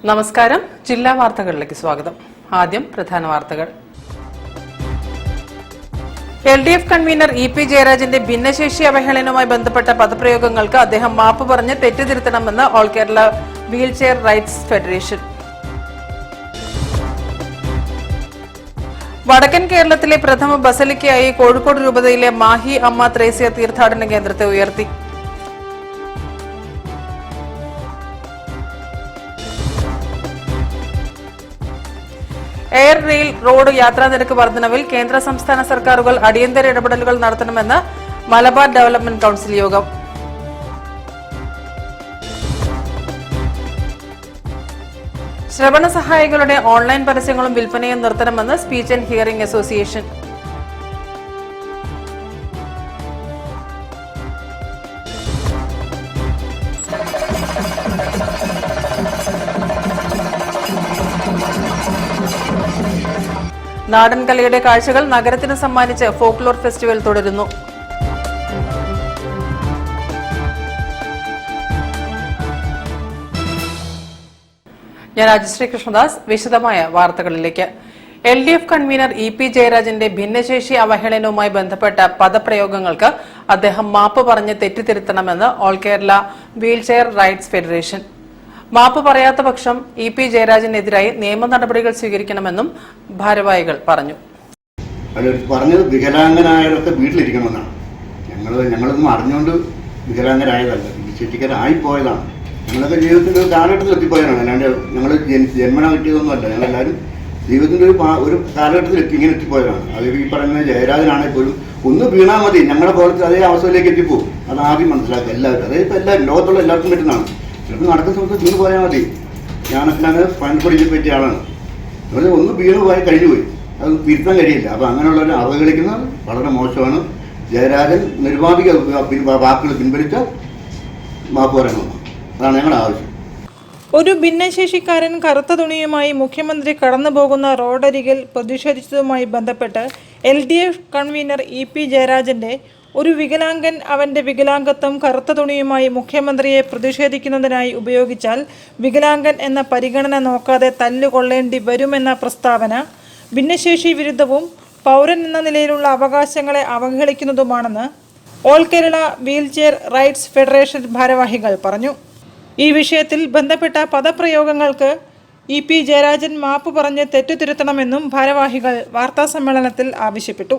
നമസ്കാരം. ജില്ലാ വാർത്തകളിലേക്ക് സ്വാഗതം. ആദ്യം പ്രധാന വാർത്തകൾ. LDF കൺവീനർ EP ജയരാജന്റെ ഭിന്നശേഷി അവഹേളനവുമായി ബന്ധപ്പെട്ട പദപ്രയോഗങ്ങൾക്ക് അദ്ദേഹം മാപ്പ് പറഞ്ഞ് തെറ്റുതിരുത്തണമെന്ന് all Kerala wheelchair rights federation. വടക്കൻ കേരളത്തിലെ പ്രഥമ ബസലിക്കയായി കോഴിക്കോട് രൂപതയിലെ മാഹി അമ്മ ത്രേസ്യ തീർത്ഥാടന കേന്ദ്രത്തെ ഉയർത്തി. എയർ, റെയിൽ, റോഡ് യാത്രാ നിരക്ക് വർധനവിൽ കേന്ദ്ര സംസ്ഥാന സർക്കാരുകൾ അടിയന്തര ഇടപെടലുകൾ നടത്തണമെന്ന് മലബാർ ഡെവലപ്മെന്റ് കൌൺസിൽ യോഗം. ശ്രവണ സഹായികളുടെ ഓൺലൈൻ പരസ്യങ്ങളും വിൽപ്പനയും നിർത്തണമെന്ന് സ്പീച്ച് ആൻഡ് ഹിയറിംഗ് അസോസിയേഷൻ. നാടൻ കലയുടെ കാഴ്ചകൾ നഗരത്തിന് സമ്മാനിച്ച് ഫോക്ലോർ ഫെസ്റ്റിവൽ തുടരുന്നു. ഞാൻ രാജശ്രീ കൃഷ്ണദാസ്. വിശദമായ വാർത്തകളിലേക്ക്. LDF കൺവീനർ EP ജയരാജന്റെ ഭിന്നശേഷി അവഹേളനവുമായി ബന്ധപ്പെട്ട പദപ്രയോഗങ്ങൾക്ക് അദ്ദേഹം മാപ്പ് പറഞ്ഞ് തെറ്റിതിരുത്തണമെന്ന് all Kerala wheelchair rights federation. മാപ്പ് പറയാത്ത പക്ഷം EP ജയരാജനെതിരായി നിയമ നടപടികൾ സ്വീകരിക്കണമെന്നും ഭാരവാഹികൾ പറഞ്ഞു. പറഞ്ഞത് വികലാംഗനായവരൊക്കെ വീട്ടിലിരിക്കണമെന്നാണ്. ഞങ്ങളൊന്നും അറിഞ്ഞുകൊണ്ട് വികലാംഗരായതല്ല, ശിക്ഷിക്കാനായിപ്പോയതാണ്. ഞങ്ങളൊക്കെ ജീവിതത്തിൻ്റെ ഒരു കാലഘട്ടത്തിൽ എത്തിപ്പോയതാണ്. അല്ലാണ്ട് ഞങ്ങൾ ജന്മന കിട്ടിയതൊന്നുമല്ല. ഞങ്ങളെല്ലാവരും ജീവിതത്തിൻ്റെ ഒരു കാലഘട്ടത്തിൽ ഇങ്ങനെ എത്തിപ്പോയതാണ്. അത് ഈ പറയുന്ന ജയരാജനാണെങ്കിൽ പോലും ഒന്ന് വീണാൽ മതി, ഞങ്ങളുടെ പോലത്തെ അതേ അവസ്ഥയിലേക്ക് എത്തിപ്പോകും. അത് ആദ്യം മനസ്സിലാക്കുക എല്ലാവരും. അതേ ഇപ്പോൾ എല്ലാവരും ലോകത്തുള്ള എല്ലാവർക്കും പറ്റുന്നതാണ്. ചിലപ്പോൾ നടക്കുന്ന സമയത്ത് വീണ് പോയാൽ മതി. ഞാനൊക്കെ പണിപ്പൊടിക്ക് പറ്റിയ ആളാണ്. അതുപോലെ ഒന്ന് വീണ് പോയി കഴിഞ്ഞു പോയി, അത് തിരുത്താൻ കഴിയില്ല. അപ്പോൾ അങ്ങനെയുള്ളവരെ അവഹേളിക്കുന്നത് വളരെ മോശമാണ്. ജയരാജൻ നിരുപാധിക വാക്കുകൾ പിൻവലിച്ച മാപ്പ് പറയണമെന്ന് അതാണ് ഞങ്ങളുടെ ആവശ്യം. ഒരു ഭിന്നശേഷിക്കാരൻ കറുത്ത തുണിയുമായി മുഖ്യമന്ത്രി കടന്നുപോകുന്ന റോഡരികിൽ പ്രതിഷേധിച്ചതുമായി ബന്ധപ്പെട്ട് LDF കൺവീനർ EP ജയരാജന്റെ ഒരു വികലാംഗൻ അവന്റെ വികലാംഗത്വം കറുത്ത തുണിയുമായി മുഖ്യമന്ത്രിയെ പ്രതിഷേധിക്കുന്നതിനായി ഉപയോഗിച്ചാൽ വികലാംഗൻ എന്ന പരിഗണന നോക്കാതെ തല്ലുകൊള്ളേണ്ടി വരുമെന്ന പ്രസ്താവന ഭിന്നശേഷി വിരുദ്ധവും പൗരൻ എന്ന നിലയിലുള്ള അവകാശങ്ങളെ അവഹേളിക്കുന്നതുമാണെന്ന് all Kerala wheelchair rights federation ഭാരവാഹികൾ പറഞ്ഞു. ഈ വിഷയത്തിൽ ബന്ധപ്പെട്ട പദപ്രയോഗങ്ങൾക്ക് EP ജയരാജൻ മാപ്പ് പറഞ്ഞ് തെറ്റുതിരുത്തണമെന്നും ഭാരവാഹികൾ വാർത്താസമ്മേളനത്തിൽ ആവശ്യപ്പെട്ടു.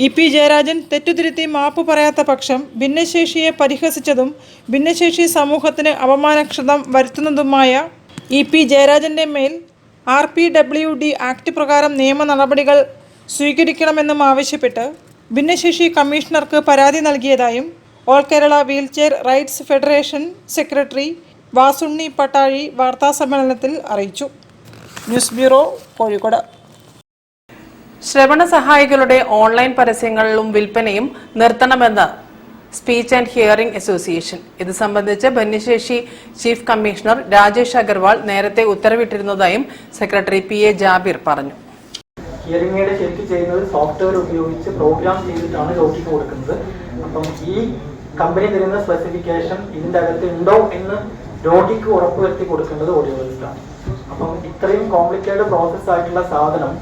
EP ജയരാജൻ തെറ്റുതിരുത്തി മാപ്പ് പറയാത്ത പക്ഷം ഭിന്നശേഷിയെ പരിഹസിച്ചതും ഭിന്നശേഷി സമൂഹത്തിന് അപമാനക്ഷതം വരുത്തുന്നതുമായ EP ജയരാജന്റെ മേൽ RPWD ആക്ട് പ്രകാരം നിയമ നടപടികൾ സ്വീകരിക്കണമെന്നും ആവശ്യപ്പെട്ട് ഭിന്നശേഷി കമ്മീഷണർക്ക് പരാതി നൽകിയതായും all Kerala wheelchair rights federation secretary Vasunni Pattazhi വാർത്താസമ്മേളനത്തിൽ അറിയിച്ചു. News bureau, Kozhikode. ശ്രവണ സഹായികളുടെ ഓൺലൈൻ പരസ്യങ്ങളും വിൽപ്പനയും നിർത്തണമെന്ന് സ്പീച്ച് ആൻഡ് ഹിയറിംഗ് അസോസിയേഷൻ. ഇത് സംബന്ധിച്ച് ഭിന്നശേഷി ചീഫ് കമ്മീഷണർ രാജേഷ് അഗർവാൾ നേരത്തെ ഉത്തരവിട്ടിരുന്നതായും സെക്രട്ടറി PA ജാബിർ പറഞ്ഞു. ഹിയറിംഗ് എയ്ഡ് ശരിക്കും ചെയ്യുന്നത് സോഫ്റ്റ്വെയർ ഉപയോഗിച്ച് പ്രോഗ്രാം ചെയ്തിട്ടാണ് രോഗിക്ക് കൊടുക്കുന്നത്. അപ്പം ഈ കമ്പനി തരുന്ന സ്പെസിഫിക്കേഷൻ ഇതിൻ്റെ അകത്ത് ഉണ്ടോ എന്ന് രോഗിക്ക് ഉറപ്പുവരുത്തി കൊടുക്കേണ്ടത് ഓഡിയോളജിസ്റ്റാണ്. അപ്പം ഇത്രയും കോംപ്ലിക്കേറ്റഡ് പ്രോസസ് ആയിട്ടുള്ള സാധനം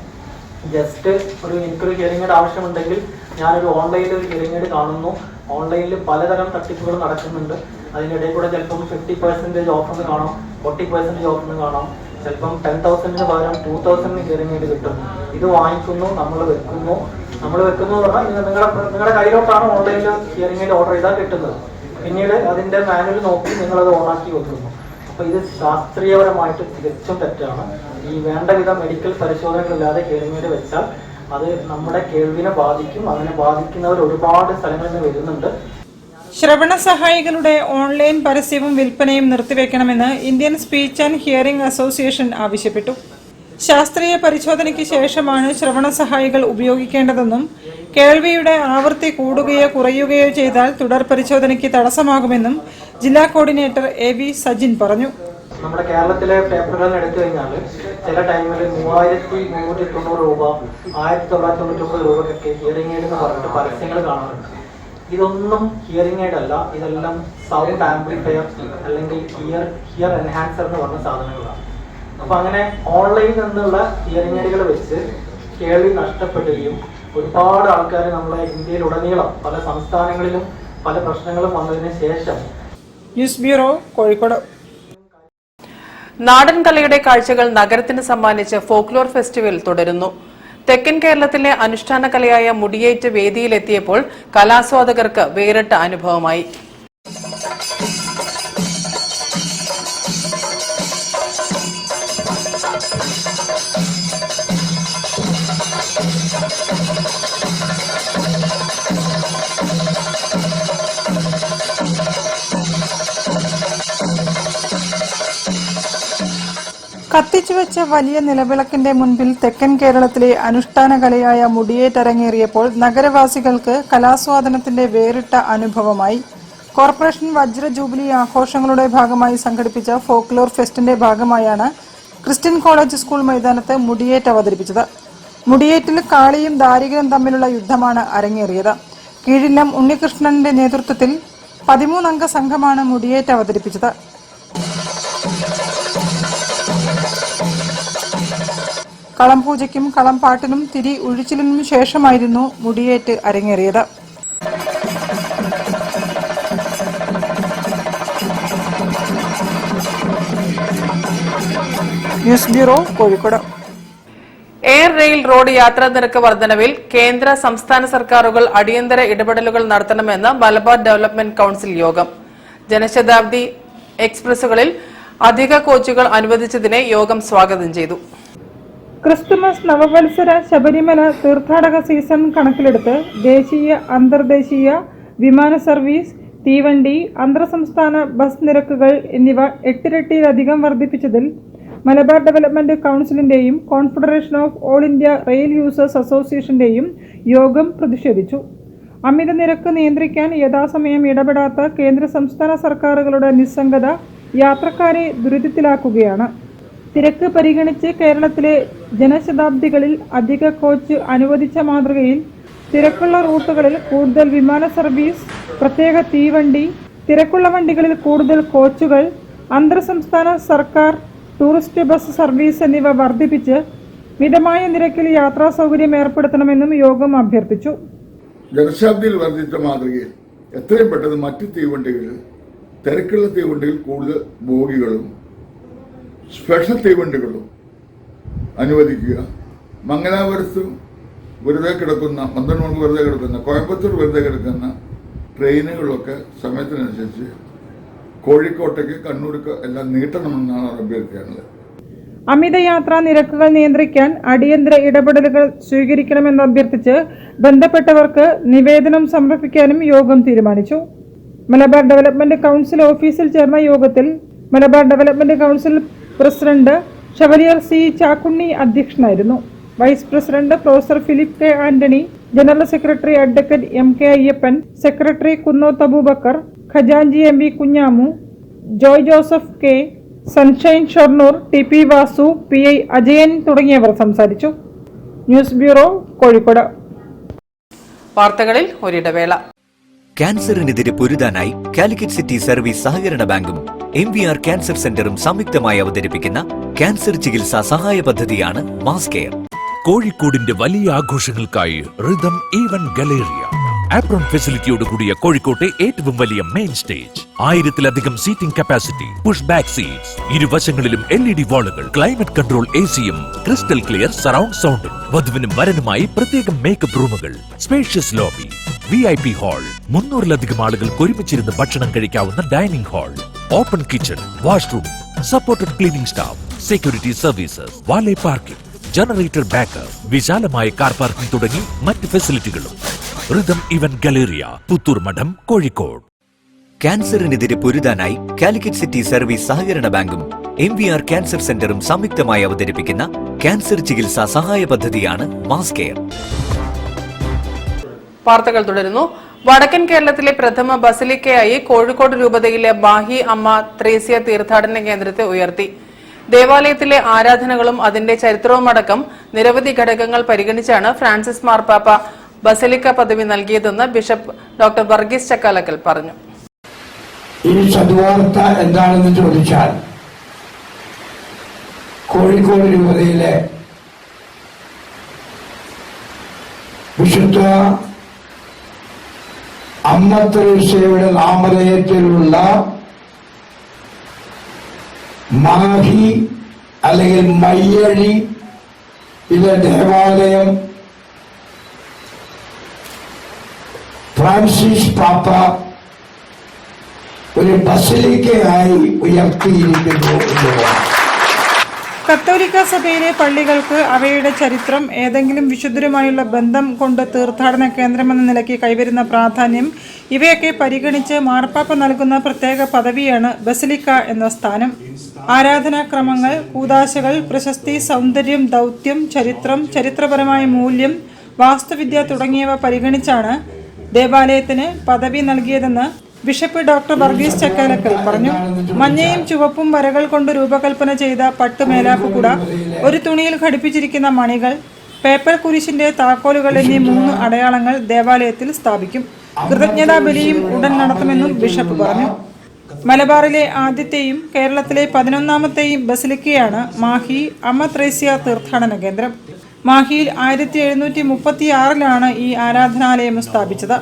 ജസ്റ്റ് എനിക്കൊരു ഹിയറിംഗ് എയ്ഡ് ആവശ്യമുണ്ടെങ്കിൽ ഞാനൊരു ഓൺലൈനിൽ ഒരു ഹിയറിംഗ് എയ്ഡ് കാണുന്നു. ഓൺലൈനിൽ പലതരം തട്ടിപ്പുകൾ നടക്കുന്നുണ്ട്. അതിനിടയിൽ കൂടെ ചിലപ്പം 50% ഓഫെന്ന് കാണാം, 40% ഓഫെന്ന് കാണാം. ചിലപ്പം 10,000 പകരം 2,000 ഹിയറിംഗ് എയ്ഡ് കിട്ടും. ഇത് വാങ്ങിക്കുന്നു, നമ്മൾ വെക്കുന്നു എന്ന് പറഞ്ഞാൽ നിങ്ങളുടെ കയ്യിലോട്ടാണ് ഓൺലൈനിൽ ഹിയറിംഗ് എയ്ഡ് ഓർഡർ ചെയ്താൽ കിട്ടുന്നത്. പിന്നീട് അതിൻ്റെ മാനുവൽ നോക്കി നിങ്ങളത് ഓണാക്കി വെക്കുന്നു. അപ്പോൾ ഇത് ശാസ്ത്രീയപരമായിട്ട് തികച്ചും തെറ്റാണ്. ഈ വേണ്ട വിധ മെഡിക്കൽ പരിശോധനകളില്ലാതെ ഹിയറിംഗ് എയ്ഡ് വെച്ചാൽ അത് നമ്മുടെ കേൾവിനെ ബാധിക്കും. അങ്ങനെ ബാധിക്കുന്നവർ ഒരുപാട് സ്ഥലങ്ങളിൽ നിന്ന് വരുന്നുണ്ട്. ശ്രവണ സഹായികളുടെ ഓൺലൈൻ പരസ്യവും വിൽപ്പനയും നിർത്തിവെക്കണമെന്ന് Indian speech and hearing association ആവശ്യപ്പെട്ടു. ശാസ്ത്രീയ പരിശോധനയ്ക്ക് ശേഷമാണ് ശ്രവണ സഹായികൾ ഉപയോഗിക്കേണ്ടതെന്നും കേൾവിയുടെ ആവൃത്തി കൂടുകയോ കുറയുകയോ ചെയ്താൽ തുടർ പരിശോധനയ്ക്ക് തടസ്സമാകുമെന്നും ജില്ലാ കോർഡിനേറ്റർ AV സജിൻ പറഞ്ഞു. നമ്മുടെ കേരളത്തിലെ പേപ്പറുകൾ എടുത്തു കഴിഞ്ഞാൽ ചില ടൈമിൽ 3390 രൂപ 1999 രൂപയ്ക്കൊക്കെ ഹിയറിംഗ് എയ്ഡ് എന്ന് പറഞ്ഞിട്ട് പരസ്യങ്ങൾ കാണാറുണ്ട്. ഇതൊന്നും ഹിയറിംഗ് എയ്ഡ് അല്ല, ഇതെല്ലാം സൗണ്ട് ആംപ്ലിഫയർ അല്ലെങ്കിൽ ഹിയർ എൻഹാൻസർ എന്ന് പറഞ്ഞ സാധനങ്ങളാണ്. അപ്പൊ അങ്ങനെ ഓൺലൈനിൽ നിന്നുള്ള ഹിയറിംഗ് എയ്ഡുകൾ വെച്ച് കേൾവി നഷ്ടപ്പെടുകയും ഒരുപാട് ആൾക്കാർ നമ്മുടെ ഇന്ത്യയിലുടനീളം പല സംസ്ഥാനങ്ങളിലും പല പ്രശ്നങ്ങളും വന്നതിന് ശേഷം. News bureau, Kozhikode. നാടൻ കലയുടെ കാഴ്ചകൾ നഗരത്തിന് സമ്മാനിച്ച് ഫോക്ലോർ ഫെസ്റ്റിവൽ തുടരുന്നു. തെക്കൻ കേരളത്തിലെ അനുഷ്ഠാന കലയായ മുടിയേറ്റ് വേദിയിലെത്തിയപ്പോൾ കലാസ്വാദകർക്ക് വേറിട്ട അനുഭവമായി. കത്തിച്ചുവെച്ച വലിയ നിലവിളക്കിന്റെ മുൻപിൽ തെക്കൻ കേരളത്തിലെ അനുഷ്ഠാന കലയായ മുടിയേറ്റരങ്ങേറിയപ്പോൾ നഗരവാസികൾക്ക് കലാസ്വാദനത്തിന്റെ വേറിട്ട അനുഭവമായി. കോർപ്പറേഷൻ വജ്ര ജൂബിലി ആഘോഷങ്ങളുടെ ഭാഗമായി സംഘടിപ്പിച്ച ഫോക്ലോർ ഫെസ്റ്റിന്റെ ഭാഗമായാണ് ക്രിസ്ത്യൻ കോളേജ് സ്കൂൾ മൈതാനത്ത് മുടിയേറ്റ് അവതരിപ്പിച്ചത്. മുടിയേറ്റിൽ കാളിയും ദാരികനും തമ്മിലുള്ള യുദ്ധമാണ് അരങ്ങേറിയത്. കീഴില്ലം ഉണ്ണികൃഷ്ണന്റെ നേതൃത്വത്തിൽ 13 അംഗ സംഘമാണ് മുടിയേറ്റ് അവതരിപ്പിച്ചത്. കളംപൂജയ്ക്കും കളംപാട്ടിനും തിരി ഒഴിച്ചിലിനും ശേഷമായിരുന്നു മുടിയേറ്റ് അരങ്ങേറിയത്. News bureau, Kozhikode. Air rail road യാത്രാ നിരക്ക് വർധനവിൽ കേന്ദ്ര സംസ്ഥാന സർക്കാരുകൾ അടിയന്തര ഇടപെടലുകൾ നടത്തണമെന്ന് മലബാർ ഡെവലപ്മെന്റ് കൌൺസിൽ യോഗം. ജനശതാബ്ദി എക്സ്പ്രസുകളിൽ അധിക കോച്ചുകൾ അനുവദിച്ചതിനെ യോഗം സ്വാഗതം ചെയ്തു. ക്രിസ്തുമസ്, നവവത്സര, ശബരിമല തീർത്ഥാടക സീസൺ കണക്കിലെടുത്ത് ദേശീയ അന്തർദേശീയ വിമാന സർവീസ്, തീവണ്ടി, അന്തർ സംസ്ഥാന ബസ് നിരക്കുകൾ എന്നിവ 8 ഇരട്ടിയിലധികം വർദ്ധിപ്പിച്ചതിൽ മലബാർ ഡെവലപ്മെന്റ് കൌൺസിലിന്റെയും confederation of all India rail users അസോസിയേഷന്റെയും യോഗം പ്രതിഷേധിച്ചു. അമിത നിരക്ക് നിയന്ത്രിക്കാൻ യഥാസമയം ഇടപെടാത്ത കേന്ദ്ര സംസ്ഥാന സർക്കാരുകളുടെ നിസ്സംഗത യാത്രക്കാരെ ദുരിതത്തിലാക്കുകയാണ്. തിരക്ക് പരിഗണിച്ച് കേരളത്തിലെ ജനശതാബ്ദികളിൽ അധിക കോച്ച് അനുവദിച്ച മാതൃകയിൽ തിരക്കുള്ള റൂട്ടുകളിൽ കൂടുതൽ വിമാന സർവീസ്, പ്രത്യേക തീവണ്ടി, തിരക്കുള്ള വണ്ടികളിൽ കൂടുതൽ കോച്ചുകൾ, അന്തർ സംസ്ഥാന സർക്കാർ ടൂറിസ്റ്റ് ബസ് സർവീസ് എന്നിവ വർദ്ധിപ്പിച്ച് മിതമായ നിരക്കിൽ യാത്രാ സൗകര്യം ഏർപ്പെടുത്തണമെന്നും യോഗം അഭ്യർത്ഥിച്ചു. ജനശതാബ്ദിയിൽ വർദ്ധിച്ച മാതൃകയിൽ എത്രയും പെട്ടെന്ന് മറ്റ് തീവണ്ടികളിൽ, തിരക്കുള്ള തീവണ്ടിയിൽ കൂടുതൽ ബോഗികളും സ്പെഷ്യൽ തീവണ്ടികളും അനുവദിക്കുക. മംഗലാപുരത്ത് വെറുതെ കിടക്കുന്ന 12 മണിക്ക് വെറുതെ കിടക്കുന്ന, കോയമ്പത്തൂർ വെറുതെ കിടക്കുന്ന ട്രെയിനുകളൊക്കെ സമയത്തിനനുസരിച്ച് കോഴിക്കോട്ടേക്ക്, കണ്ണൂർക്ക് എല്ലാം നീട്ടണമെന്നാണ് അഭ്യർത്ഥിക്കാനുള്ളത്. അമിത യാത്രാ നിരക്കുകൾ നിയന്ത്രിക്കാൻ അടിയന്തര ഇടപെടലുകൾ സ്വീകരിക്കണമെന്ന് അഭ്യർത്ഥിച്ച് ബന്ധപ്പെട്ടവർക്ക് നിവേദനം സമർപ്പിക്കാനും യോഗം തീരുമാനിച്ചു. മലബാർ ഡെവലപ്മെന്റ് കൌൺസിൽ ഓഫീസിൽ ചേർന്ന യോഗത്തിൽ Malabar development council president chevalier C. Chakkunni അധ്യക്ഷനായിരുന്നു. Vice president professor Philip K. Antony, general secretary advocate M. K. Ayyappan, secretary Kunnoth Abubakar, ഖജാൻജി M. V. Kunhamu, Joy Joseph K., sunshine Shoranur, TP Vasu, PI Ajayan തുടങ്ങിയവർ സംസാരിച്ചു. News bureau, Kozhikode. വാർത്തകളിൽ ഒരിടവേള. ക്യാൻസറിനെതിരെ പൊരുതാനായി കാലിക്കറ്റ് സിറ്റി സർവീസ് സഹകരണ ബാങ്കും MVR ക്യാൻസർ സെന്ററും സംയുക്തമായി അവതരിപ്പിക്കുന്ന ക്യാൻസർ ചികിത്സാ സഹായ പദ്ധതിയാണ് മാസ് കെയർ. കോഴിക്കോടിന്റെ വലിയ ആഘോഷങ്ങൾക്കായി റിതം ഈവന്റ് ഗലേറിയ ആപ്രോൺ ഫെസിലിറ്റിയോട് കൂടിയ കോഴിക്കോട്ടെ ഏറ്റവും വലിയ മെയിൻ സ്റ്റേജ്, 1000-ലധികം seating capacity, push back seats, ഇരുവശങ്ങളിലും LED വാളുകൾ, ക്ലൈമറ്റ് കൺട്രോൾ ACയും ക്രിസ്റ്റൽ ക്ലിയർ സറൗണ്ട് സൗണ്ടും, വധുവിനും വരനുമായി പ്രത്യേകം മേക്കപ്പ് റൂമുകൾ, സ്പേഷ്യസ് ലോബി, VIP ഹാൾ, 300-ലധികം ആളുകൾക്ക് ഒരുമിച്ചിരുന്ന് ഭക്ഷണം കഴിക്കാവുന്ന dining hall, open kitchen, washroom, supported cleaning staff, security services, valet parking, generator backup, വിശാലമായ കാർ പാർക്കിംഗ് തുടങ്ങി മറ്റ് ഫെസിലിറ്റികളും. റിതം ഇവന്റ് ഗലേറിയ, പുത്തൂർ മഠം, കോഴിക്കോട്. ക്യാൻസറിനെതിരെ പൊരുതാനായി കാലിക്കറ്റ് സിറ്റി സർവീസ് സഹകരണ ബാങ്കും MVR ക്യാൻസർ സെന്ററും സംയുക്തമായി അവതരിപ്പിക്കുന്ന ക്യാൻസർ ചികിത്സാ സഹായ പദ്ധതിയാണ് മാസ് കെയർ. വാർത്തകൾ തുടരുന്നു. വടക്കൻ കേരളത്തിലെ പ്രഥമ ബസിലിക്കയായി കോഴിക്കോട് രൂപതയിലെ ബാഹി അമ്മ ത്രേസ്യ തീർത്ഥാടന കേന്ദ്രത്തെ ഉയർത്തി. ദേവാലയത്തിലെ ആരാധനകളും അതിന്റെ ചരിത്രവുമടക്കം നിരവധി ഘടകങ്ങൾ പരിഗണിച്ചാണ് ഫ്രാൻസിസ് മാർപ്പാപ്പ ബസിലിക്ക പദവി നൽകിയതെന്ന് ബിഷപ്പ് ഡോക്ടർ വർഗീസ് ചക്കാലക്കൽ പറഞ്ഞു. ഈ സദ്വാർത്ത എന്താണെന്ന് ചോദിച്ചാൽ, കോഴിക്കോട് രൂപതയിലെ വിശുദ്ധ അമ്മ ത്രേസ്യയുടെ നാമധേയത്തിലുള്ള മാഹി അല്ലെങ്കിൽ മയ്യഴി ഇതിലെ ദേവാലയം ഫ്രാൻസിസ് പാപ്പ ഒരു ബസിലിക്കയായി ഉയർത്തിയിരിക്കുന്നു എന്നുള്ളതാണ്. കത്തോലിക്ക സഭയിലെ പള്ളികൾക്ക് അവയുടെ ചരിത്രം, ഏതെങ്കിലും വിശുദ്ധരുമായുള്ള ബന്ധം കൊണ്ട് തീർത്ഥാടന കേന്ദ്രമെന്ന നിലയ്ക്ക് കൈവരുന്ന പ്രാധാന്യം, ഇവയൊക്കെ പരിഗണിച്ച് മാർപ്പാപ്പ നൽകുന്ന പ്രത്യേക പദവിയാണ് ബസിലിക്ക എന്ന സ്ഥാനം. ആരാധനാക്രമങ്ങൾ, കൂദാശകൾ, പ്രശസ്തി, സൗന്ദര്യം, ദൗത്യം, ചരിത്രം, ചരിത്രപരമായ മൂല്യം, വാസ്തുവിദ്യ തുടങ്ങിയവ പരിഗണിച്ചാണ് ദേവാലയത്തിന് പദവി നൽകിയതെന്ന് ബിഷപ്പ് ഡോക്ടർ വർഗീസ് ചക്കാലക്കൽ പറഞ്ഞു. മഞ്ഞയും ചുവപ്പും വരകൾ കൊണ്ട് രൂപകൽപ്പന ചെയ്ത പട്ടുമേലാപ്പുകുട, ഒരു തുണിയിൽ ഘടിപ്പിച്ചിരിക്കുന്ന മണികൾ, പേപ്പർ കുരിശിന്റെ താക്കോലുകൾ എന്നീ 3 അടയാളങ്ങൾ ദേവാലയത്തിൽ സ്ഥാപിക്കും. കൃതജ്ഞതാ ബലിയും ഉടൻ നടത്തുമെന്നും ബിഷപ്പ് പറഞ്ഞു. മലബാറിലെ ആദ്യത്തെയും കേരളത്തിലെ 11ാമത്തെയും ബസിലിക്കയാണ് മാഹി അമ്മ ത്രേസ്യ തീർത്ഥാടന കേന്ദ്രം. മാഹിയിൽ 1736 ഈ ആരാധനാലയം സ്ഥാപിച്ചത്.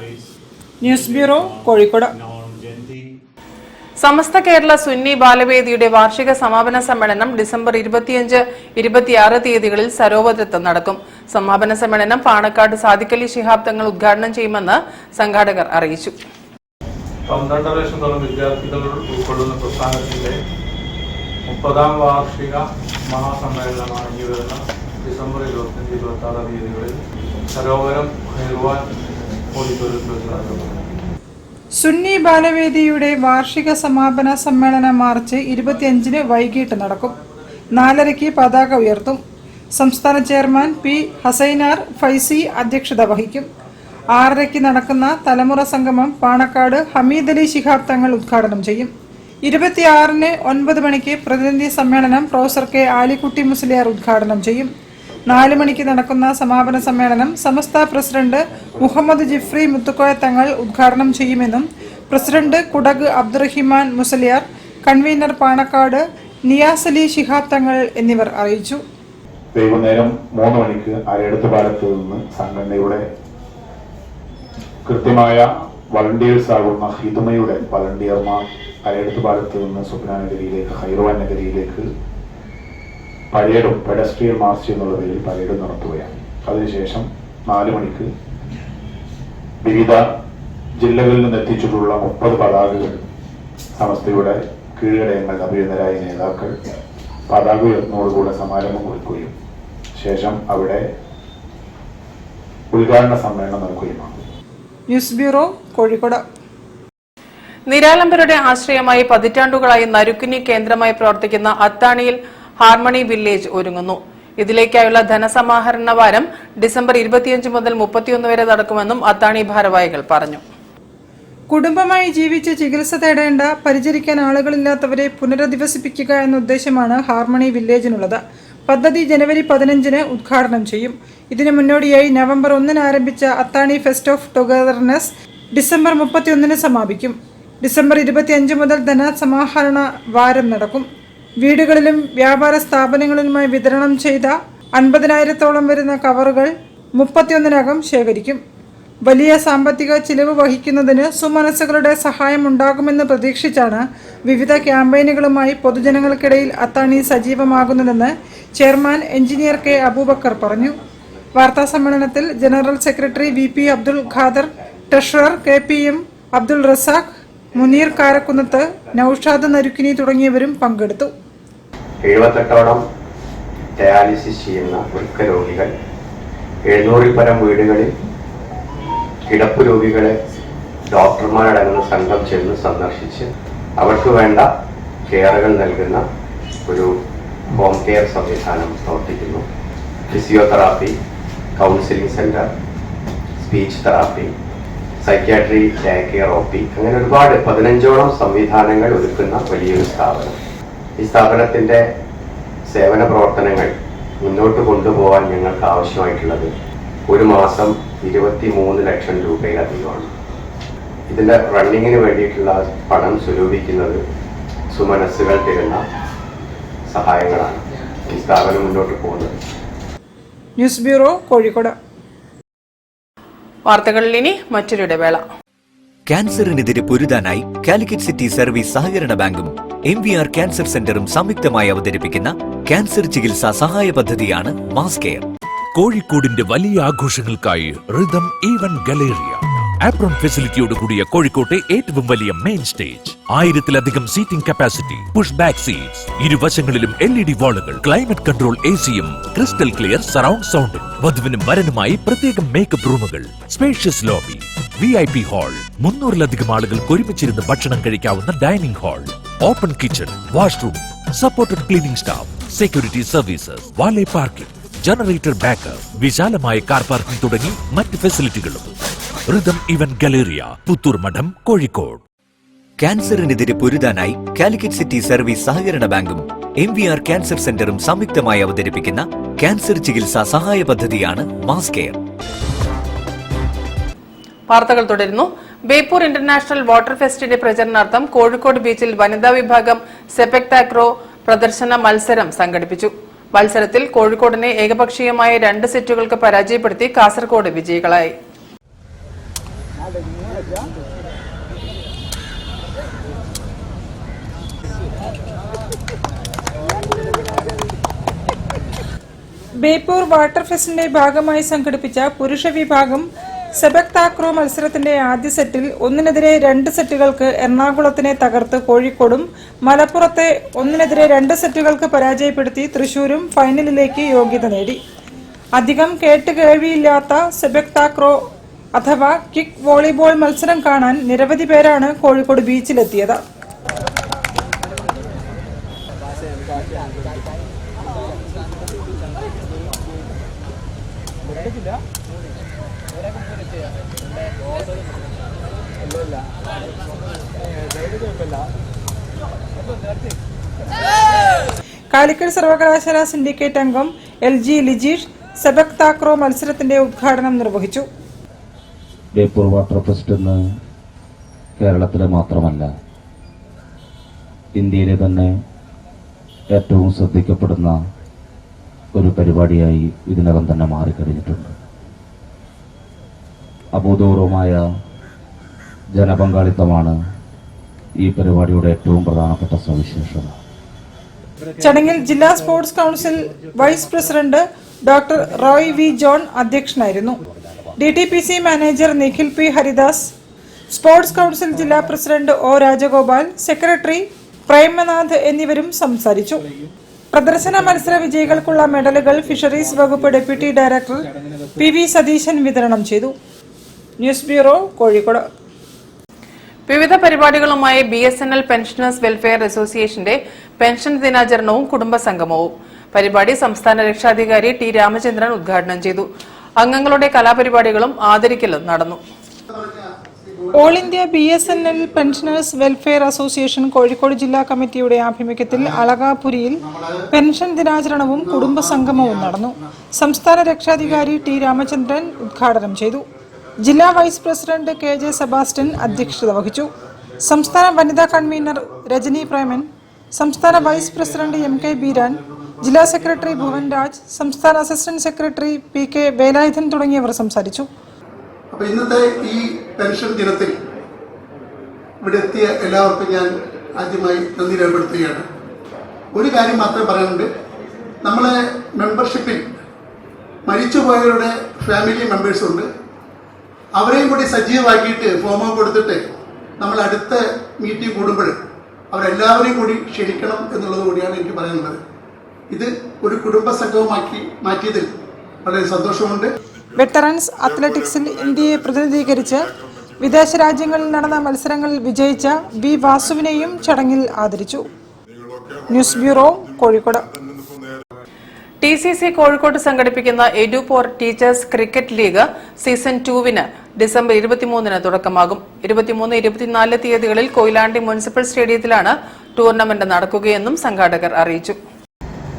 News bureau, Kozhikode. സമസ്ത കേരള സുന്നി ബാലവേദിയുടെ വാർഷിക സമാപന സമ്മേളനം ഡിസംബർ 25, 26 തീയതികളിൽ സരോവരത്ത് നടക്കും. സമാപന സമ്മേളനം പാണക്കാട് സാദിഖലി ശിഹാബ് തങ്ങൾ ഉദ്ഘാടനം ചെയ്യുമെന്ന് സംഘാടകർ അറിയിച്ചു. 12 ലക്ഷത്തോളം വിദ്യാർത്ഥികൾ ഉൾക്കൊള്ളുന്ന പ്രസ്ഥാനത്തിന്റെ 30ാം വാർഷിക മഹാസമ്മേളനമാണ് ഇനി വരുന്ന ഡിസംബർ 25, 26 തീയതികളിൽ സരോവരം ഹൈർവാൻ ഓഡിറ്റോറിയത്തിൽ വെച്ച് നടക്കുന്നത്. സുന്നി ബാലവേദിയുടെ വാർഷിക സമാപന സമ്മേളന മാർച്ച് 25 വൈകിട്ട് നടക്കും. 4:30 പതാക ഉയർത്തും. സംസ്ഥാന ചെയർമാൻ പി ഹസൈനാർ ഫൈസി അധ്യക്ഷത വഹിക്കും. 6:30 നടക്കുന്ന തലമുറ സംഗമം പാണക്കാട് ഹമീദ് അലി ശിഹാബ് തങ്ങൾ ഉദ്ഘാടനം ചെയ്യും. 26-ന് 9 മണിക്ക് പ്രതിനിധി സമ്മേളനം പ്രൊഫസർ കെ ആലിക്കുട്ടി മുസ്ലിയാർ ഉദ്ഘാടനം ചെയ്യും. 4 മണിക്ക് നടക്കുന്ന സമാപന സമ്മേളനം സമസ്ത പ്രസിഡന്റ് മുഹമ്മദ് ജിഫ്രി മുത്തുക്കോയ തങ്ങൾ ഉദ്ഘാടനം ചെയ്യുമെന്നും പ്രസിഡന്റ് കുടക് അബ്ദുറഹിമാൻ മുസലിയാർ, കൺവീനർ പാണക്കാട് നിയാസ് അലി ശിഹാബ് തങ്ങൾ എന്നിവർ അറിയിച്ചു. വൈകുന്നേരം 3 മണിക്ക് അരയടുത്ത് പാലത്ത് നിന്ന് സംഘടനയുടെ കൃത്യമായ വളണ്ടിയേഴ്സ് ആകുന്ന ഹിദുമയുടെ വളണ്ടിയർമാർ അരയടുത്ത് പാലത്ത് നിന്ന് സ്വപ്ന നഗരിയിലേക്ക്, ഹൈർവാൻ നഗരിയിലേക്ക് പരേഡും പെഡസ്ട്രിയൽ മാർച്ച് എന്നുള്ള പേരിൽ പരേഡും നടത്തുകയാണ്. അതിനുശേഷം 4 മണിക്ക് വിവിധ ജില്ലകളിൽ നിന്ന് എത്തിച്ചിട്ടുള്ള 30 പതാകകൾ സമസ്തയുടെ കീഴടയങ്ങൾ അഭിനന്ദരായ നേതാക്കൾ പതാക ഉയർത്തുന്നതോടുകൂടെ സമാരംഭം കുറിക്കുകയും ശേഷം അവിടെ ഉദ്ഘാടന സമ്മേളനം നടക്കുകയുമാണ്. News bureau, Kozhikode. നിരാലംബരുടെ ആശ്രയമായി പതിറ്റാണ്ടുകളായി നരുക്കിനി കേന്ദ്രമായി പ്രവർത്തിക്കുന്ന അത്താണിയിൽ ഹാർമണി വില്ലേജ് ഒരുങ്ങുന്നു. ഇതിലേക്കായുള്ള ധനസമാഹരണ വാരം ഡിസംബർ 25 മുതൽ 31 വരെ നടക്കുമെന്നും അത്താണി ഭാരവാഹികൾ പറഞ്ഞു. കുടുംബമായി ജീവിച്ച് ചികിത്സ തേടേണ്ട, പരിചരിക്കാൻ ആളുകളില്ലാത്തവരെ പുനരധിവസിപ്പിക്കുക എന്ന ഉദ്ദേശമാണ് ഹാർമണി വില്ലേജിനുള്ളത്. പദ്ധതി ജനുവരി 15-ന് ഉദ്ഘാടനം ചെയ്യും. ഇതിനു മുന്നോടിയായി നവംബർ 1-ന് ആരംഭിച്ച അത്താണി ഫെസ്റ്റ് ഓഫ് ടുഗദർനെസ് ഡിസംബർ 31-ന് സമാപിക്കും. ഡിസംബർ 25 മുതൽ ധനസമാഹരണ വാരം നടക്കും. വീടുകളിലും വ്യാപാര സ്ഥാപനങ്ങളിലുമായി വിതരണം ചെയ്ത 50,000-ഓളം വരുന്ന കവറുകൾ 31-നകം ശേഖരിക്കും. വലിയ സാമ്പത്തിക ചിലവ് വഹിക്കുന്നതിന് സുമനസ്സുകളുടെ സഹായം ഉണ്ടാകുമെന്ന് പ്രതീക്ഷിച്ചാണ് വിവിധ ക്യാമ്പയിനുകളുമായി പൊതുജനങ്ങൾക്കിടയിൽ അത്താണി സജീവമാകുന്നതെന്ന് ചെയർമാൻ എഞ്ചിനീയർ കെ അബൂബക്കർ പറഞ്ഞു. വാർത്താസമ്മേളനത്തിൽ general secretary VP Abdul Khader, treasurer KPM Abdul Razak, Muneer Karakkunnath, Naushad Narukkini തുടങ്ങിയവരും പങ്കെടുത്തു. 78ഓളം ഡയാലിസിസ് ചെയ്യുന്ന വൃക്ക രോഗികൾ, 700-ൽ പരം വീടുകളിൽ കിടപ്പ് രോഗികളെ ഡോക്ടർമാരടങ്ങുന്ന സംഘം ചെന്ന് സന്ദർശിച്ച് അവർക്ക് വേണ്ട കെയറുകൾ നൽകുന്ന ഒരു ഹോം കെയർ സംവിധാനം പ്രവർത്തിക്കുന്നു. Physiotherapy, counselling centre, speech therapy, psychiatry, day care, OP, അങ്ങനെ ഒരുപാട് 15ഓളം സംവിധാനങ്ങൾ ഒരുക്കുന്ന വലിയൊരു സ്ഥാപനം. ഈ സ്ഥാപനത്തിന്റെ സേവന പ്രവർത്തനങ്ങൾ മുന്നോട്ട് കൊണ്ടുപോകാൻ ഞങ്ങൾക്ക് ആവശ്യമായിട്ടുള്ളത് ഒരു മാസം 23 ലക്ഷം രൂപയിലധികമാണ്. ഇതിന്റെ റണ്ണിങ്ങിന് വേണ്ടിയിട്ടുള്ള പണം സ്വരൂപിക്കുന്നത് സുമനസ്സുകൾ തരുന്ന സഹായങ്ങളാണ് ഈ സ്ഥാപനം മുന്നോട്ട് പോകുന്നത്. News bureau, Kozhikode. വാർത്തകളിൽ ഇനി മറ്റൊരു ഇടവേള. ക്യാൻസറിനെതിരെ പൊരുതാനായി കാലിക്കറ്റ് സിറ്റി സർവീസ് സഹകരണ ബാങ്കും MVR ക്യാൻസർ സെന്ററും സംയുക്തമായി അവതരിപ്പിക്കുന്ന ക്യാൻസർ ചികിത്സാ സഹായ പദ്ധതിയാണ് മാസ് കെയർ. കോഴിക്കോടിന്റെ വലിയ ആഘോഷങ്ങൾക്കായി റിതം ഈവന്റ് ഗലേറിയ ആപ്രോൺ ഫെസിലിറ്റിയോട് കൂടിയ കോഴിക്കോട്ടെ ഏറ്റവും വലിയ മെയിൻ സ്റ്റേജ്, 1000-ലധികം seating capacity, push back seats, ഇരുവശങ്ങളിലും LED വാളുകൾ, ക്ലൈമറ്റ് കൺട്രോൾ ACയും, ക്രിസ്റ്റൽ ക്ലിയർ സറൗണ്ട് സൗണ്ടും, വധുവിനും വരനുമായി പ്രത്യേകം മേക്കപ്പ് റൂമുകൾ, സ്പേഷ്യസ് ലോബി, VIP ഹാൾ, 300-ലധികം ആളുകൾക്ക് ഒരുമിച്ചിരുന്ന് ഭക്ഷണം കഴിക്കാവുന്ന dining hall, open kitchen, washroom, supported cleaning staff, security services, valet parking, generator backup, വിശാലമായ കാർ പാർക്കിംഗ് തുടങ്ങി മറ്റ് ഫെസിലിറ്റികളും. റിതം ഇവന്റ് ഗലേറിയ, പുത്തൂർ മഠം, കോഴിക്കോട്. ക്യാൻസറിനെതിരെ പൊരുതാനായി കാലിക്കറ്റ് സിറ്റി സർവീസ് സഹകരണ ബാങ്കും MVR ക്യാൻസർ സെന്ററും സംയുക്തമായി അവതരിപ്പിക്കുന്ന ക്യാൻസർ ചികിത്സാ സഹായ പദ്ധതിയാണ് മാസ് കെയർ. വാർത്തകൾ തുടരുന്നു. ബേപ്പൂർ ഇന്റർനാഷണൽ വാട്ടർ ഫെസ്റ്റിന്റെ പ്രചരണാർത്ഥം കോഴിക്കോട് ബീച്ചിൽ വനിതാ വിഭാഗം സെപക് താക്രോ പ്രദർശന മത്സരം സംഘടിപ്പിച്ചു. മത്സരത്തിൽ കോഴിക്കോടിനെ ഏകപക്ഷീയമായ 2 സെറ്റുകൾക്ക് പരാജയപ്പെടുത്തി കാസർഗോഡ് വിജയികളായി. ബേപ്പൂർ വാട്ടർ ഫെസ്റ്റിന്റെ ഭാഗമായി സംഘടിപ്പിച്ച പുരുഷ വിഭാഗം സെപക് താക്രോ മത്സരത്തിന്റെ ആദ്യ സെറ്റിൽ 1-2 സെറ്റുകൾക്ക് എറണാകുളത്തിനെ തകർത്ത് കോഴിക്കോടും, മലപ്പുറത്തെ 1-2 സെറ്റുകൾക്ക് പരാജയപ്പെടുത്തി തൃശൂരും ഫൈനലിലേക്ക് യോഗ്യത നേടി. അധികം കേട്ടുകേൾവിയില്ലാത്ത സെപക് താക്രോ അഥവാ കിക്ക് വോളിബോൾ മത്സരം കാണാൻ നിരവധി പേരാണ് കോഴിക്കോട് ബീച്ചിലെത്തിയത്. കാലിക്കറ്റ് സർവകലാശാല സിൻഡിക്കേറ്റ് അംഗം LG ലിജീഷ് സെപക് താക്രോ മത്സരത്തിന്റെ ഉദ്ഘാടനം നിർവഹിച്ചു. ബേപ്പൂർ വാട്ടർ ഫെസ്റ്റ് എന്ന് കേരളത്തിലെ മാത്രമല്ല ഇന്ത്യയിലെ തന്നെ ഏറ്റവും ശ്രദ്ധിക്കപ്പെടുന്ന ഒരു പരിപാടിയായി ഇതിനകം തന്നെ മാറിക്കഴിഞ്ഞിട്ടുണ്ട്. അഭൂതപൂർവമായ ജനപങ്കാളിത്തമാണ് ഈ പരിപാടിയുടെ ഏറ്റവും പ്രധാനപ്പെട്ട സവിശേഷത. ചടങ്ങിൽ ജില്ലാ sports council vice president doctor Roy V John അധ്യക്ഷനായിരുന്നു. DTPC manager Nikhil P Haridas, sports council ജില്ലാ president O Rajagopal, secretary Premnath എന്നിവരും സംസാരിച്ചു. പ്രദർശന മത്സര വിജയികൾക്കുള്ള മെഡലുകൾ ഫിഷറീസ് വകുപ്പ് ഡെപ്യൂട്ടി ഡയറക്ടർ PV സതീശൻ വിതരണം ചെയ്തു. News bureau, Kozhikode. വിവിധ പരിപാടികളുമായി BSNL പെൻഷനേഴ്സ് വെൽഫെയർ അസോസിയേഷന്റെ പെൻഷൻ ദിനാചരണവും കുടുംബസംഗമവും. പരിപാടി സംസ്ഥാന രക്ഷാധികാരി T രാമചന്ദ്രൻ ഉദ്ഘാടനം ചെയ്തു. അംഗങ്ങളുടെ കലാപരിപാടികളും ആദരിക്കലും നടന്നു. All India BSNL pensioners welfare association Kozhikode ജില്ലാ കമ്മിറ്റിയുടെ ആഭിമുഖ്യത്തിൽ അളകാപുരിയിൽ പെൻഷൻ ദിനാചരണവും കുടുംബസംഗമവും നടന്നു. സംസ്ഥാന രക്ഷാധികാരി T രാമചന്ദ്രൻ ഉദ്ഘാടനം ചെയ്തു. ജില്ലാ വൈസ് പ്രസിഡന്റ് KJ സെബാസ്റ്റ്യൻ അധ്യക്ഷത വഹിച്ചു. സംസ്ഥാന വനിതാ കൺവീനർ രജനി പ്രേമൻ, സംസ്ഥാന വൈസ് പ്രസിഡന്റ് MK ബീരാൻ, ജില്ലാ സെക്രട്ടറി ഭുവൻ രാജ്, സംസ്ഥാന അസിസ്റ്റന്റ് സെക്രട്ടറി PK വേലായുധൻ തുടങ്ങിയവർ സംസാരിച്ചു. അപ്പോൾ ഇന്നത്തെ ഈ പെൻഷൻ ദിനത്തിൽ ഇവിടെ എത്തിയ എല്ലാവർക്കും ഞാൻ ആദ്യമായി നന്ദി രേഖപ്പെടുത്തുകയാണ്. ഒരു കാര്യം മാത്രമേ പറയാനുണ്ട്. നമ്മളെ മെമ്പർഷിപ്പിൽ മരിച്ചുപോയവരുടെ ഫാമിലി മെമ്പേഴ്സുണ്ട്. അവരെയും കൂടി സജീവമാക്കിയിട്ട് ഫോമോ കൊടുത്തിട്ട് നമ്മൾ അടുത്ത മീറ്റിംഗ് കൂടുമ്പോൾ അവരെല്ലാവരെയും കൂടി ക്ഷണിക്കണം എന്നുള്ളത് കൂടിയാണ് എനിക്ക് പറയാനുള്ളത്. ഇത് ഒരു കുടുംബ സംഘവുമാക്കി മാറ്റിയതിൽ വളരെ സന്തോഷമുണ്ട്. വെറ്ററൻസ് അത്ലറ്റിക്സിൽ ഇന്ത്യയെ പ്രതിനിധീകരിച്ച് വിദേശ രാജ്യങ്ങളിൽ നടന്ന മത്സരങ്ങളിൽ വിജയിച്ച B വാസുവിനെയും ചടങ്ങിൽ ആദരിച്ചു. News bureau, Kozhikode. TCC Kozhikode സംഘടിപ്പിക്കുന്ന edu for teachers cricket league season 2 December 23 തുടക്കമാകും. 23-24 തീയതികളിൽ കൊയിലാണ്ടി മുനിസിപ്പൽ സ്റ്റേഡിയത്തിലാണ് ടൂർണമെന്റ് നടക്കുകയെന്നും സംഘാടകർ അറിയിച്ചു.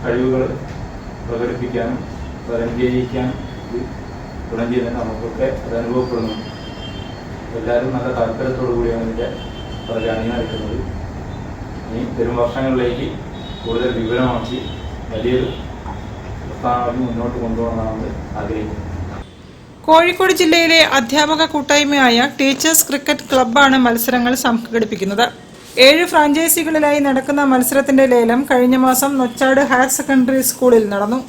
കഴിവുകൾ പ്രകടിപ്പിക്കാനും വിജയിക്കാനും തുടങ്ങിയതിന് നമുക്കൊക്കെ അത് അനുഭവപ്പെടുന്നു. എല്ലാവരും നല്ല താല്പര്യത്തോടു കൂടിയാണ് ഇതിൻ്റെ വളരെ അണിയായിരിക്കുന്നത്. ഇനി വരും വർഷങ്ങളിലേക്ക് കൂടുതൽ വിപുലമാക്കി വലിയൊരു പ്രസ്ഥാനം മുന്നോട്ട് കൊണ്ടുപോകണമെന്ന് ആഗ്രഹിക്കുന്നു. കോഴിക്കോട് ജില്ലയിലെ അധ്യാപക കൂട്ടായ്മയായ ടീച്ചേഴ്സ് ക്രിക്കറ്റ് ക്ലബ്ബാണ് മത്സരങ്ങൾ സംഘടിപ്പിക്കുന്നത്. 7 ഫ്രാഞ്ചൈസികളിലായി നടക്കുന്ന മത്സരത്തിന്റെ ലേലം കഴിഞ്ഞ മാസം നൊച്ചാട് ഹയർ സെക്കൻഡറി സ്കൂളിൽ നടന്നു.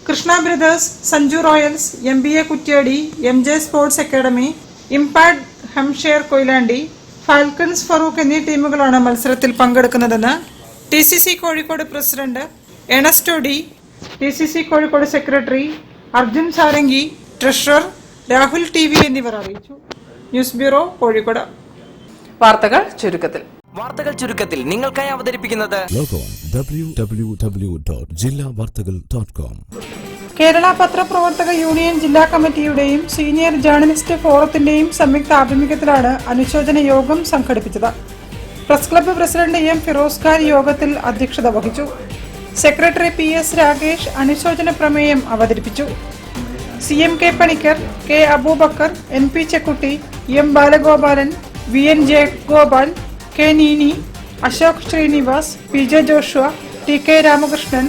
Krishna brothers, Sanju royals, MBA Kuttiady, MJ sports academy, impact Hampshire Koyilandy, falcons Farook എന്നീ ടീമുകളാണ് മത്സരത്തിൽ പങ്കെടുക്കുന്നതെന്ന് TCC Kozhikode president Ernesto D, TCC Kozhikode secretary Arjun Sarangi, treasurer Rahul TV എന്നിവർ അറിയിച്ചു. News bureau, Kozhikode. വാർത്തകൾ ചുരുക്കത്തിൽ നിങ്ങൾക്കായി അവതരിപ്പിക്കുന്നത് www.jillavartagal.com. കേരള പത്രപ്രവർത്തക യൂണിയൻ ജില്ലാ കമ്മിറ്റിയുടെയും സീനിയർ ജേർണലിസ്റ്റ് ഫോറത്തിന്റെയും സംയുക്ത ആഭിമുഖ്യത്തിലാണ് അനുശോചന യോഗം സംഘടിപ്പിച്ചത്. Press club president M. Firoz Khan യോഗത്തിൽ അധ്യക്ഷത വഹിച്ചു. സെക്രട്ടറി PS രാകേഷ് അനുശോചന പ്രമേയം അവതരിപ്പിച്ചു. CM K. Panicker, K. Abubakar, NP Chekkutty, M. Balagopalan, VN Jayagopal, K. Neeni, Ashok Srinivas, PJ Joshua, TK Ramakrishnan,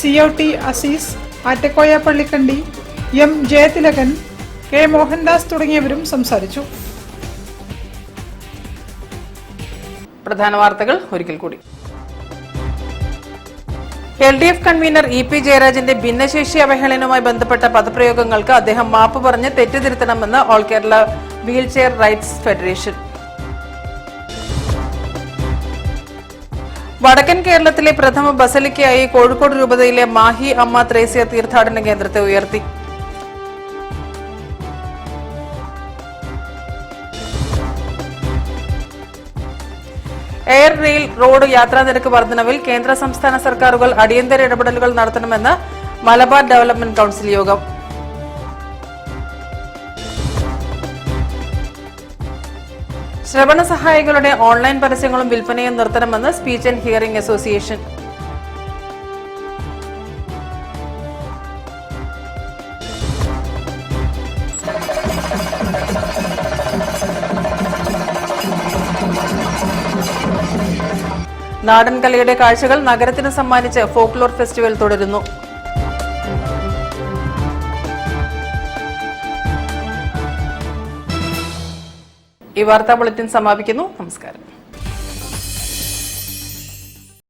COT Azeez, Attakoya Pallikandi, M. Jayathilakan, K. Mohandas തുടങ്ങിയവരും സംസാരിച്ചു. പ്രധാന വാർത്തകൾ ഒരിക്കൽ കൂടി. LDF കൺവീനർ EP ജയരാജന്റെ ഭിന്നശേഷി അവഹേളനവുമായി ബന്ധപ്പെട്ട പദപ്രയോഗങ്ങൾക്ക് അദ്ദേഹം മാപ്പ് പറഞ്ഞ് തെറ്റുതിരുത്തണമെന്ന് all Kerala wheelchair rights federation. വടക്കൻ കേരളത്തിലെ പ്രഥമ ബസലിക്കയായി കോഴിക്കോട് രൂപതയിലെ മാഹി അമ്മ ത്രേസ്യ തീർത്ഥാടന കേന്ദ്രത്തെ ഉയർത്തി. എയർ, റെയിൽ, റോഡ് യാത്രാ നിരക്ക് വർധനവിൽ കേന്ദ്ര സംസ്ഥാന സർക്കാരുകൾ അടിയന്തര ഇടപെടലുകൾ നടത്തണമെന്ന് മലബാർ ഡെവലപ്മെന്റ് കൌൺസിൽ യോഗം. ശ്രവണ സഹായികളുടെ ഓൺലൈൻ പരസ്യങ്ങളും വിൽപ്പനയും നിർത്തണമെന്ന് സ്പീച്ച് ആൻഡ് ഹിയറിംഗ് അസോസിയേഷൻ. നാടൻ കലയുടെ കാഴ്ചകൾ നഗരത്തിന് സമ്മാനിച്ച് ഫോക്ലോർ ഫെസ്റ്റിവൽ തുടരുന്നു. ഈ വാർത്താ ബുള്ളറ്റിൻ സമാപിക്കുന്നു. നമസ്കാരം.